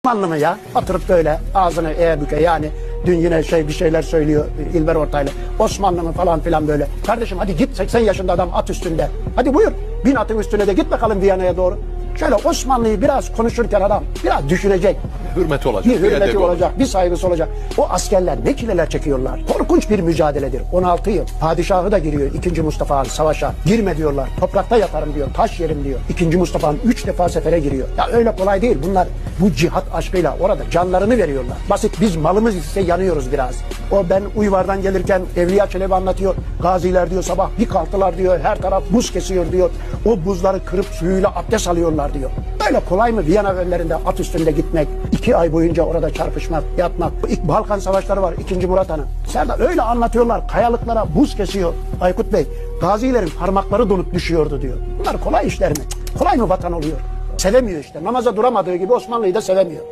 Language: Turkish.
Osmanlı mı ya? Oturup böyle ağzını eğe büke, yani dün yine bir şeyler söylüyor İlber Ortaylı. Osmanlı mı falan filan böyle. Kardeşim hadi git, 80 yaşında adam at üstünde. Hadi buyur, bin atın üstüne de git bakalım Viyana'ya doğru. Şöyle Osmanlı'yı biraz konuşurken adam biraz düşünecek. Hürmeti olacak. Bir hürmeti olacak, bir saygısı olacak. O askerler ne çileler çekiyorlar. Korkunç bir mücadeledir. 16 yıl. Padişahı da giriyor 2. Mustafa Han savaşa. Girme diyorlar. Toprakta yatarım diyor. Taş yerim diyor. 2. Mustafa Han 3 defa sefere giriyor. Ya öyle kolay değil. Bunlar bu cihat aşkıyla orada canlarını veriyorlar. Basit, biz malımız ise yanıyoruz biraz. O ben Uyvar'dan gelirken Evliya Çelebi anlatıyor. Gaziler diyor sabah bir kalktılar diyor. Her taraf buz kesiyor diyor. O buzları kırıp suyuyla abdest alıyorlar diyor. Böyle kolay mı Viyana önlerinde at üstünde gitmek? 2 ay boyunca orada çarpışmak, yatmak. İlk Balkan savaşları var 2. Murat Han'ın. Serdar öyle anlatıyorlar. Kayalıklara buz kesiyor Aykut Bey. Gazilerin parmakları donup düşüyordu diyor. Bunlar kolay işler mi? Kolay mı vatan oluyor? Sevemiyor işte. Namaza duramadığı gibi Osmanlı'yı da sevemiyor.